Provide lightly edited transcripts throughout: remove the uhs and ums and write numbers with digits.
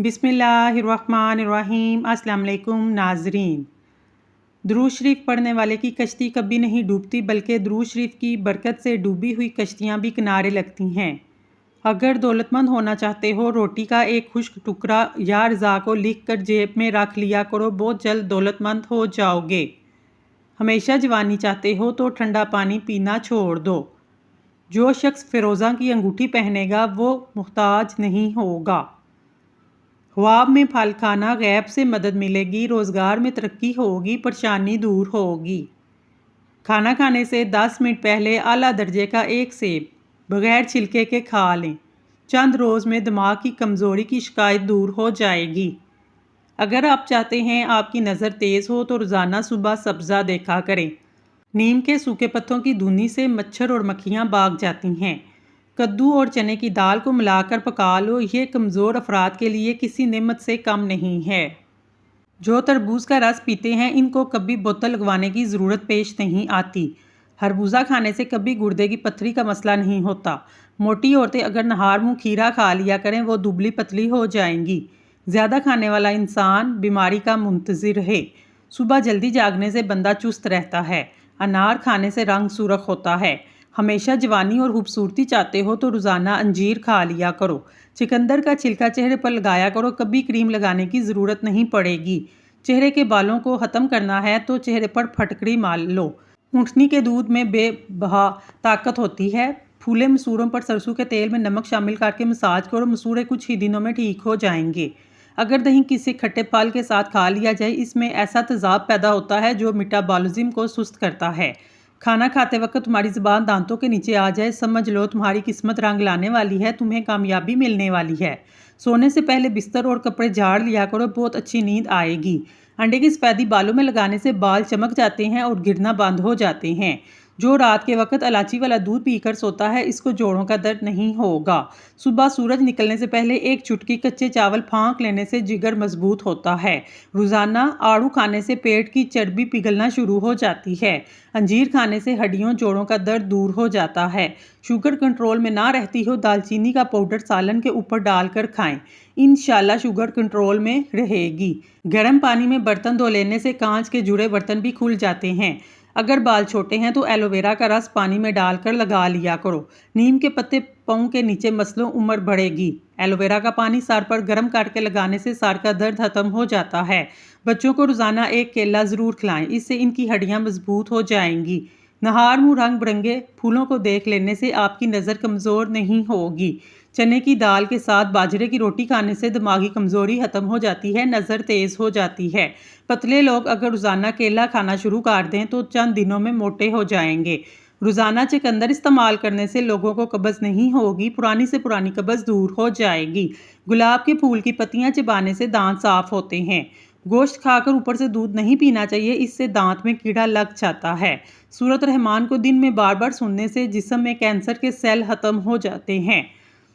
बिस्मिल्लाहिर्रहमानिर्रहीम। अस्सलाम वालेकुम नाजरीन। दुरूद शरीफ पढ़ने वाले की कश्ती कभी नहीं डूबती, बल्कि दुरूद शरीफ की बरकत से डूबी हुई कश्तियाँ भी किनारे लगती हैं। अगर दौलतमंद होना चाहते हो, रोटी का एक खुश्क टुकड़ा या रज़ा को लिख कर जेब में रख लिया करो, बहुत जल्द दौलतमंद हो जाओगे। हमेशा जवानी चाहते हो तो ठंडा पानी पीना छोड़ दो। जो शख्स फ़िरोज़ा की अंगूठी पहनेगा वो मुहताज नहीं होगा। ख्वाब में फल खाना, गैब से मदद मिलेगी, रोज़गार में तरक्की होगी, परेशानी दूर होगी। खाना खाने से 10 मिनट पहले आला दर्जे का एक सेब बग़ैर छिलके के खा लें। चंद रोज़ में दिमाग की कमज़ोरी की शिकायत दूर हो जाएगी। अगर आप चाहते हैं आपकी नज़र तेज़ हो तो रोज़ाना सुबह सब्ज़ा देखा करें। नीम के सूखे पत्तों की धुनी से मच्छर और मक्खियाँ भाग जाती हैं। कद्दू और चने की दाल को मिलाकर पका लो, ये कमज़ोर अफराद के लिए किसी नेमत से कम नहीं है। जो तरबूज का रस पीते हैं, इनको कभी बोतल लगवाने की ज़रूरत पेश नहीं आती। खरबूजा खाने से कभी गुर्दे की पथरी का मसला नहीं होता। मोटी औरतें अगर नहार मुँह खीरा खा लिया करें, वो दुबली पतली हो जाएंगी। ज़्यादा खाने वाला इंसान बीमारी का मुंतज़िर है। सुबह जल्दी जागने से बंदा चुस्त रहता है। अनार खाने से रंग सुर्ख होता है। हमेशा जवानी और खूबसूरती चाहते हो तो रोज़ाना अंजीर खा लिया करो। चिकंदर का छिलका चेहरे पर लगाया करो, कभी क्रीम लगाने की ज़रूरत नहीं पड़ेगी। चेहरे के बालों को ख़त्म करना है तो चेहरे पर फटकड़ी मार लो। ऊँटनी के दूध में बेबहा ताकत होती है। फूले मसूरों पर सरसों के तेल में नमक शामिल करके मसाज करो, मसूरे कुछ ही दिनों में ठीक हो जाएंगे। अगर दही किसी खट्टे फल के साथ खा लिया जाए, इसमें ऐसा तेज़ाब पैदा होता है जो मेटाबॉलिज्म को सुस्त करता है। खाना खाते वक्त तुम्हारी ज़ुबान दांतों के नीचे आ जाए, समझ लो तुम्हारी किस्मत रंग लाने वाली है, तुम्हें कामयाबी मिलने वाली है। सोने से पहले बिस्तर और कपड़े झाड़ लिया करो, बहुत अच्छी नींद आएगी। अंडे की सफ़ेदी बालों में लगाने से बाल चमक जाते हैं और गिरना बंद हो जाते हैं। जो रात के वक्त इलायची वाला दूध पीकर सोता है, इसको जोड़ों का दर्द नहीं होगा। सुबह सूरज निकलने से पहले एक चुटकी कच्चे चावल फाँक लेने से जिगर मजबूत होता है। रोज़ाना आड़ू खाने से पेट की चर्बी पिघलना शुरू हो जाती है। अंजीर खाने से हड्डियों जोड़ों का दर्द दूर हो जाता है। शुगर कंट्रोल में ना रहती हो, दालचीनी का पाउडर सालन के ऊपर डालकर खाएं। इंशाल्लाह शुगर कंट्रोल में रहेगी। गर्म पानी में बर्तन धो लेने से कांच के जुड़े बर्तन भी खुल जाते हैं। अगर बाल छोटे हैं तो एलोवेरा का रस पानी में डालकर लगा लिया करो। नीम के पत्ते पाँव के नीचे मसलों उम्र बढ़ेगी। एलोवेरा का पानी सर पर गर्म करके लगाने से सर का दर्द खत्म हो जाता है। बच्चों को रोज़ाना एक केला ज़रूर खिलाएं, इससे इनकी हड्डियां मजबूत हो जाएंगी। नहार मुँह रंग बिरंगे फूलों को देख लेने से आपकी नज़र कमज़ोर नहीं होगी। चने की दाल के साथ बाजरे की रोटी खाने से दिमागी कमज़ोरी ख़त्म हो जाती है, नज़र तेज़ हो जाती है। पतले लोग अगर रोज़ाना केला खाना शुरू कर दें तो चंद दिनों में मोटे हो जाएंगे। रोज़ाना चुकंदर इस्तेमाल करने से लोगों को कब्ज़ नहीं होगी, पुरानी से पुरानी कब्ज़ दूर हो जाएगी। गुलाब के फूल की पत्तियां चबाने से दांत साफ होते हैं। गोश्त खाकर ऊपर से दूध नहीं पीना चाहिए, इससे दांत में कीड़ा लग जाता है। सूरत रहमान को दिन में बार बार सुनने से जिस्म में कैंसर के सेल खत्म हो जाते हैं।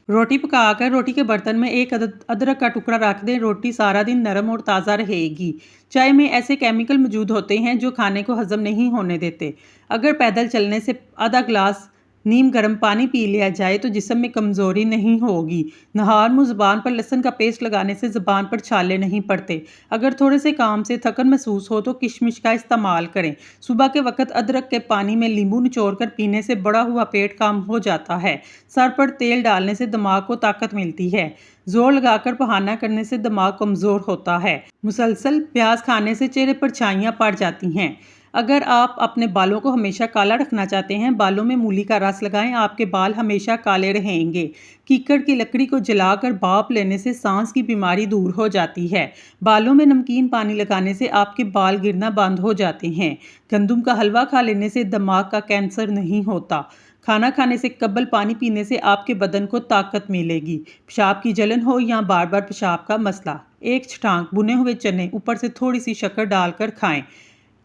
रोटी पकाकर रोटी के बर्तन में एक अदरक का टुकड़ा रख दें, रोटी सारा दिन नरम और ताज़ा रहेगी। चाय में ऐसे केमिकल मौजूद होते हैं जो खाने को हजम नहीं होने देते। अगर पैदल चलने से आधा गिलास नीम गर्म पानी पी लिया जाए तो जिस्म में कमज़ोरी नहीं होगी। नहार मुँह ज़ुबान पर लहसुन का पेस्ट लगाने से ज़ुबान पर छाले नहीं पड़ते। अगर थोड़े से काम से थकन महसूस हो तो किशमिश का इस्तेमाल करें। सुबह के वक्त अदरक के पानी में नींबू निचोड़कर पीने से बढ़ा हुआ पेट कम हो जाता है। सर पर तेल डालने से दिमाग को ताकत मिलती है। जोर लगाकर बहाना करने से दिमाग कमज़ोर होता है। मुसलसल प्याज खाने से चेहरे पर छाइयाँ पड़ जाती हैं। अगर आप अपने बालों को हमेशा काला रखना चाहते हैं, बालों में मूली का रस लगाएं, आपके बाल हमेशा काले रहेंगे। कीकड़ की लकड़ी को जलाकर भाप लेने से सांस की बीमारी दूर हो जाती है। बालों में नमकीन पानी लगाने से आपके बाल गिरना बंद हो जाते हैं। गंदम का हलवा खा लेने से दिमाग का कैंसर नहीं होता। खाना खाने से कबल पानी पीने से आपके बदन को ताकत मिलेगी। पेशाब की जलन हो या बार बार पेशाब का मसला, एक छटांक भुने हुए चने ऊपर से थोड़ी सी शक्कर डालकर खाएं।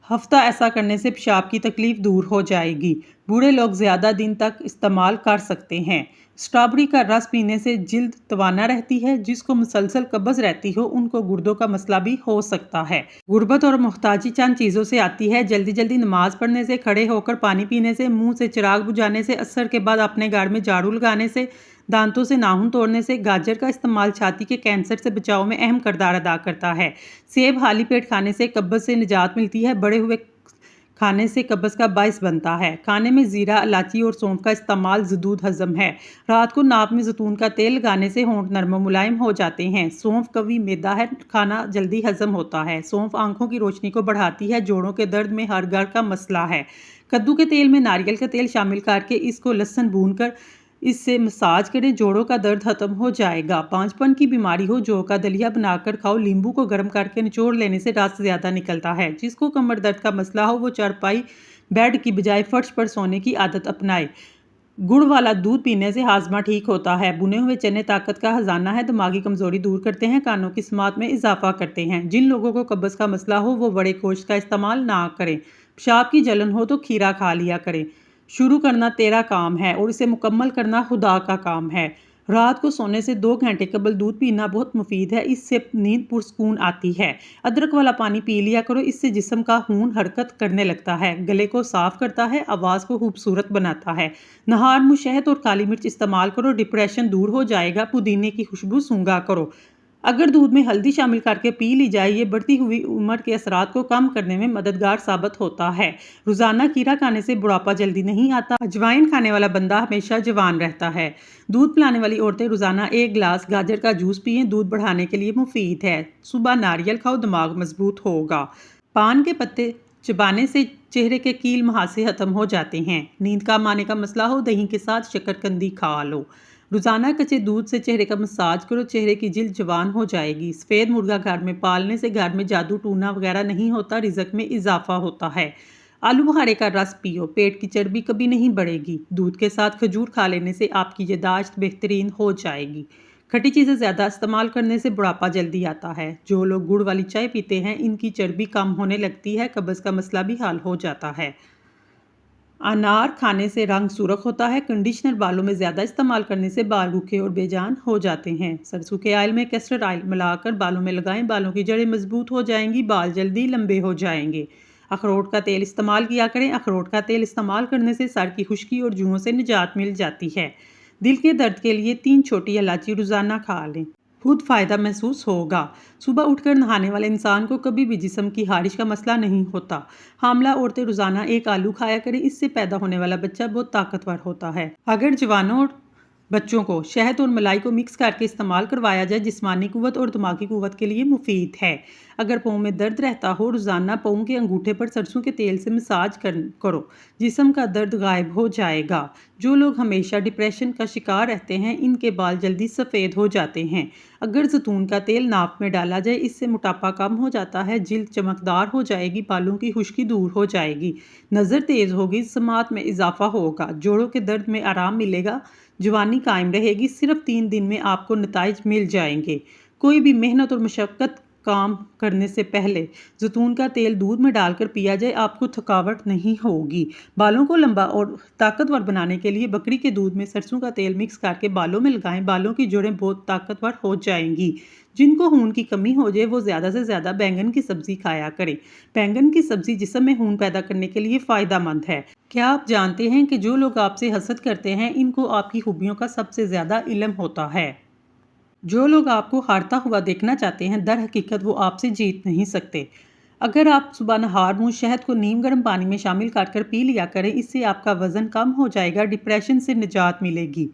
हफ्ता ऐसा करने से पेशाब की तकलीफ दूर हो जाएगी। बूढ़े लोग ज़्यादा दिन तक इस्तेमाल कर सकते हैं। स्ट्रॉबेरी का रस पीने से जिल्द तवाना रहती है। जिसको मुसलसल कब्ज़ रहती हो उनको गुर्दों का मसला भी हो सकता है। गुर्बत और मुहताजी चंद चीज़ों से आती है। जल्दी जल्दी नमाज पढ़ने से, खड़े होकर पानी पीने से, मुंह से चिराग बुझाने से, असर के बाद अपने घर में झाड़ू लगाने से, दांतों से नाखून तोड़ने से। गाजर का इस्तेमाल छाती के कैंसर से बचाव में अहम किरदार अदा करता है। सेब खाली पेट खाने से कब्ज से निजात मिलती है। बड़े हुए खाने से कब्ज का बायस बनता है। खाने में जीरा, इलायची और सौंफ का इस्तेमाल जदूद हजम है। रात को नाक में जैतून का तेल लगाने से होंठ नरम मुलायम हो जाते हैं। सौंफ कवी मैदा है, खाना जल्दी हजम होता है। सौंफ आंखों की रोशनी को बढ़ाती है। जोड़ों के दर्द में हर घर का मसला है। कद्दू के तेल में नारियल का तेल शामिल करके इसको लहसुन भूनकर इससे मसाज करें, जोड़ों का दर्द खत्म हो जाएगा। पांचपन की बीमारी हो, जौ का दलिया बनाकर खाओ। नींबू को गर्म करके निचोड़ लेने से रस ज्यादा निकलता है। जिसको कमर दर्द का मसला हो वो चारपाई बेड की बजाय फर्श पर सोने की आदत अपनाए। गुड़ वाला दूध पीने से हाजमा ठीक होता है। बुने हुए चने ताकत का खजाना है, दिमागी कमजोरी दूर करते हैं, कानों की समात में इजाफा करते हैं। जिन लोगों को कब्ज का मसला हो वो बड़े गोश्त का इस्तेमाल ना करें। पेशाब की जलन हो तो खीरा खा लिया करें। शुरू करना तेरा काम है और इसे मुकम्मल करना खुदा का काम है। रात को सोने से 2 घंटे कबल दूध पीना बहुत मुफीद है। इससे नींद पुरसकून आती है। अदरक वाला पानी पी लिया करो, इससे जिस्म का खून हरकत करने लगता है, गले को साफ करता है, आवाज़ को खूबसूरत बनाता है। नहार मुँह शहद और काली मिर्च इस्तेमाल करो, डिप्रेशन दूर हो जाएगा। पुदीने की खुशबू सूंघा करो। अगर दूध में हल्दी शामिल करके पी ली जाए, ये बढ़ती हुई उम्र के असरात को कम करने में मददगार साबित होता है। रोजाना खीरा खाने से बुढ़ापा जल्दी नहीं आता। अजवाइन खाने वाला बंदा हमेशा जवान रहता है। दूध पिलाने वाली औरतें रोजाना 1 गिलास गाजर का जूस पिएं, दूध बढ़ाने के लिए मुफीद है। सुबह नारियल खाओ, दिमाग मजबूत होगा। पान के पत्ते चबाने से चेहरे के कील मुहासे खत्म हो जाते हैं। नींद कम आने का मसला हो, दही के साथ शकरकंदी खा लो। रोजाना कच्चे दूध से चेहरे का मसाज करो, चेहरे की जिल्द जवान हो जाएगी। सफ़ेद मुर्गा घर में पालने से घर में जादू टूना वगैरह नहीं होता, रिजक में इजाफा होता है। आलू बुखारे का रस पियो, पेट की चर्बी कभी नहीं बढ़ेगी। दूध के साथ खजूर खा लेने से आपकी यादाश्त बेहतरीन हो जाएगी। खट्टी चीज़ें ज़्यादा इस्तेमाल करने से बुढ़ापा जल्दी आता है। जो लोग गुड़ वाली चाय पीते हैं इनकी चर्बी कम होने लगती है, कब्ज़ का मसला भी हल हो जाता है। अनार खाने से रंग सुर्ख होता है। कंडीशनर बालों में ज़्यादा इस्तेमाल करने से बाल रूखे और बेजान हो जाते हैं। सरसों के ऑयल में कैस्टर ऑयल मिलाकर बालों में लगाएं, बालों की जड़ें मजबूत हो जाएंगी, बाल जल्दी लंबे हो जाएंगे। अखरोट का तेल इस्तेमाल किया करें। अखरोट का तेल इस्तेमाल करने से सर की खुश्की और जुओं से निजात मिल जाती है। दिल के दर्द के लिए 3 छोटी इलायची रोज़ाना खा लें, खुद फ़ायदा महसूस होगा। सुबह उठकर नहाने वाले इंसान को कभी भी जिस्म की हारिश का मसला नहीं होता। हामला औरतें रोज़ाना 1 आलू खाया करें, इससे पैदा होने वाला बच्चा बहुत ताकतवर होता है। अगर जवानों और बच्चों को शहद और मलाई को मिक्स करके इस्तेमाल करवाया जाए, जिस्मानी कुव्वत और दिमागी कुव्वत के लिए मुफीद है। अगर पाँव में दर्द रहता हो, रोज़ाना पाँव के अंगूठे पर सरसों के तेल से मसाज करो, जिस्म का दर्द गायब हो जाएगा। जो लोग हमेशा डिप्रेशन का शिकार रहते हैं इनके बाल जल्दी सफ़ेद हो जाते हैं। अगर जैतून का तेल नाक में डाला जाए, इससे मोटापा कम हो जाता है, जिल्द चमकदार हो जाएगी, बालों की खुश्की दूर हो जाएगी, नज़र तेज़ होगी, समात में इजाफा होगा, जोड़ों के दर्द में आराम मिलेगा, जवानी कायम रहेगी। सिर्फ 3 दिन में आपको नताइज मिल जाएंगे। कोई भी मेहनत और मशक्क़त काम करने से पहले जैतून का तेल दूध में डालकर पिया जाए, आपको थकावट नहीं होगी। बालों को लंबा और ताकतवर बनाने के लिए बकरी के दूध में सरसों का तेल मिक्स करके बालों में लगाएं, बालों की जड़ें बहुत ताकतवर हो जाएंगी। जिनको खून की कमी हो जाए वो ज़्यादा से ज़्यादा बैंगन की सब्ज़ी खाया करें। बैंगन की सब्ज़ी जिस्म में खून पैदा करने के लिए फ़ायदेमंद है। क्या आप जानते हैं कि जो लोग आपसे हसद करते हैं इनको आपकी खूबियों का सबसे ज़्यादा इल्म होता है। जो लोग आपको हारता हुआ देखना चाहते हैं, दर हकीकत वो आपसे जीत नहीं सकते। अगर आप सुबह नहार मुँह शहद को नीम गर्म पानी में शामिल कर पी लिया करें, इससे आपका वज़न कम हो जाएगा, डिप्रेशन से निजात मिलेगी।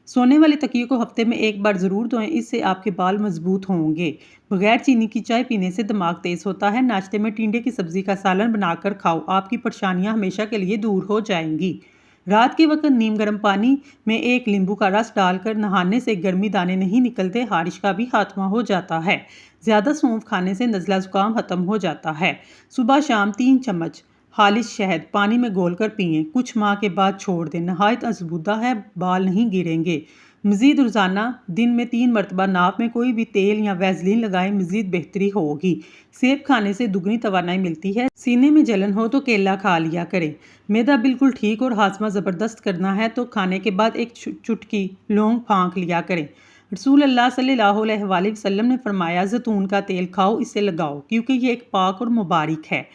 सोने वाले तकिए को हफ्ते में 1 बार ज़रूर धोएं, इससे आपके बाल मजबूत होंगे। बगैर चीनी की चाय पीने से दिमाग तेज़ होता है। नाश्ते में टिंडे की सब्ज़ी का सालन बनाकर खाओ, आपकी परेशानियां हमेशा के लिए दूर हो जाएंगी। रात के वक्त नीम गर्म पानी में 1 नींबू का रस डालकर नहाने से गर्मी दाने नहीं निकलते, हारिश का भी खात्मा हो जाता है। ज़्यादा सौंफ खाने से नज़ला ज़ुकाम ख़त्म हो जाता है। सुबह शाम 3 चम्मच खालिश शहद पानी में घोलकर पिएं, कुछ माह के बाद छोड़ दें, नहायत अज़बूदा है, बाल नहीं गिरेंगे। मज़ीद रोज़ाना दिन में 3 मरतबा नाक में कोई भी तेल या वैसलीन लगाएं, मज़ीद बेहतरी होगी। सेब खाने से दुगनी तवानाई मिलती है। सीने में जलन हो तो केला खा लिया करें। मैदा बिल्कुल ठीक और हाजमा ज़बरदस्त करना है तो खाने के बाद 1 चुटकी लौंग फाँक लिया करें। रसूल अल्लाह सल्लल्लाहु अलैहि वसल्लम ने फरमाया, जैतून का तेल खाओ, इसे लगाओ, क्योंकि ये एक पाक और मुबारक है।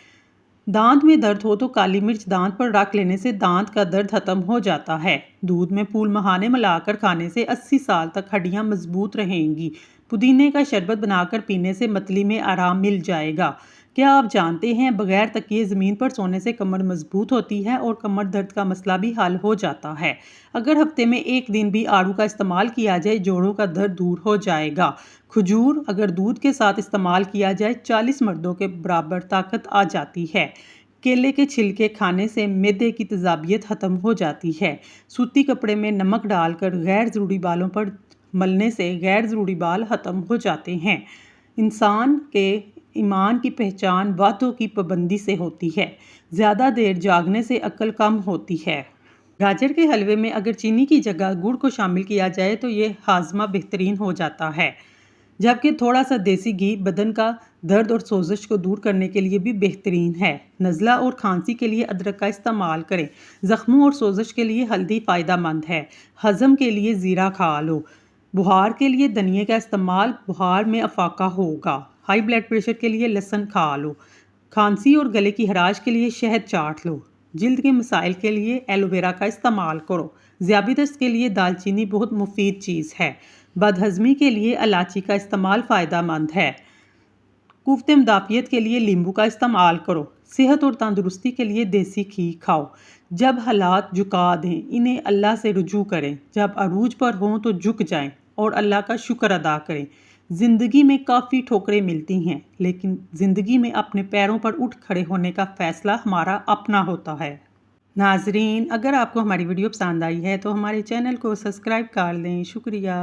दांत में दर्द हो तो काली मिर्च दांत पर रख लेने से दांत का दर्द खत्म हो जाता है। दूध में फूल मखाने मिलाकर खाने से 80 साल तक हड्डियां मजबूत रहेंगी। पुदीने का शरबत बनाकर पीने से मतली में आराम मिल जाएगा। क्या आप जानते हैं बगैर तकिए ज़मीन पर सोने से कमर मजबूत होती है और कमर दर्द का मसला भी हल हो जाता है। अगर हफ्ते में एक दिन भी आड़ू का इस्तेमाल किया जाए जोड़ों का दर्द दूर हो जाएगा। खजूर अगर दूध के साथ इस्तेमाल किया जाए 40 मर्दों के बराबर ताकत आ जाती है। केले के छिलके खाने से मैदे की तेजाबियत ख़त्म हो जाती है। सूती कपड़े में नमक डालकर गैर ज़रूरी बालों पर मलने से गैर ज़रूरी बाल ख़त्म हो जाते हैं। इंसान के ईमान की पहचान बातों की पाबंदी से होती है। ज़्यादा देर जागने से अक्ल कम होती है। गाजर के हलवे में अगर चीनी की जगह गुड़ को शामिल किया जाए तो ये हाजमा बेहतरीन हो जाता है। जबकि थोड़ा सा देसी घी बदन का दर्द और सोजिश को दूर करने के लिए भी बेहतरीन है। नज़ला और खांसी के लिए अदरक का इस्तेमाल करें। ज़ख्मों और सोजिश के लिए हल्दी फ़ायदेमंद है। हज़म के लिए ज़ीरा खा लो। बुखार के लिए धनिए का इस्तेमाल बुखार में अफाका होगा। हाई ब्लड प्रेशर के लिए लहसुन खा लो। खांसी और गले की खराश के लिए शहद चाट लो। जिल्द के मसाइल के लिए एलोवेरा का इस्तेमाल करो। ज़ियाबितस के लिए दालचीनी बहुत मुफीद चीज़ है। बदहज़मी के लिए इलायची का इस्तेमाल फ़ायदेमंद है। कुफ्ते मुदाफ़ियत के लिए नींबू का इस्तेमाल करो। सेहत और तंदुरुस्ती के लिए देसी घी खाओ। जब हालात झुका दें इन्हें अल्लाह से रुजू करें। जब अरूज पर हों तो झुक जाएं और अल्लाह का शुक्र अदा करें। ज़िंदगी में काफ़ी ठोकरें मिलती हैं लेकिन ज़िंदगी में अपने पैरों पर उठ खड़े होने का फ़ैसला हमारा अपना होता है। नाजरीन, अगर आपको हमारी वीडियो पसंद आई है तो हमारे चैनल को सब्सक्राइब कर लें। शुक्रिया।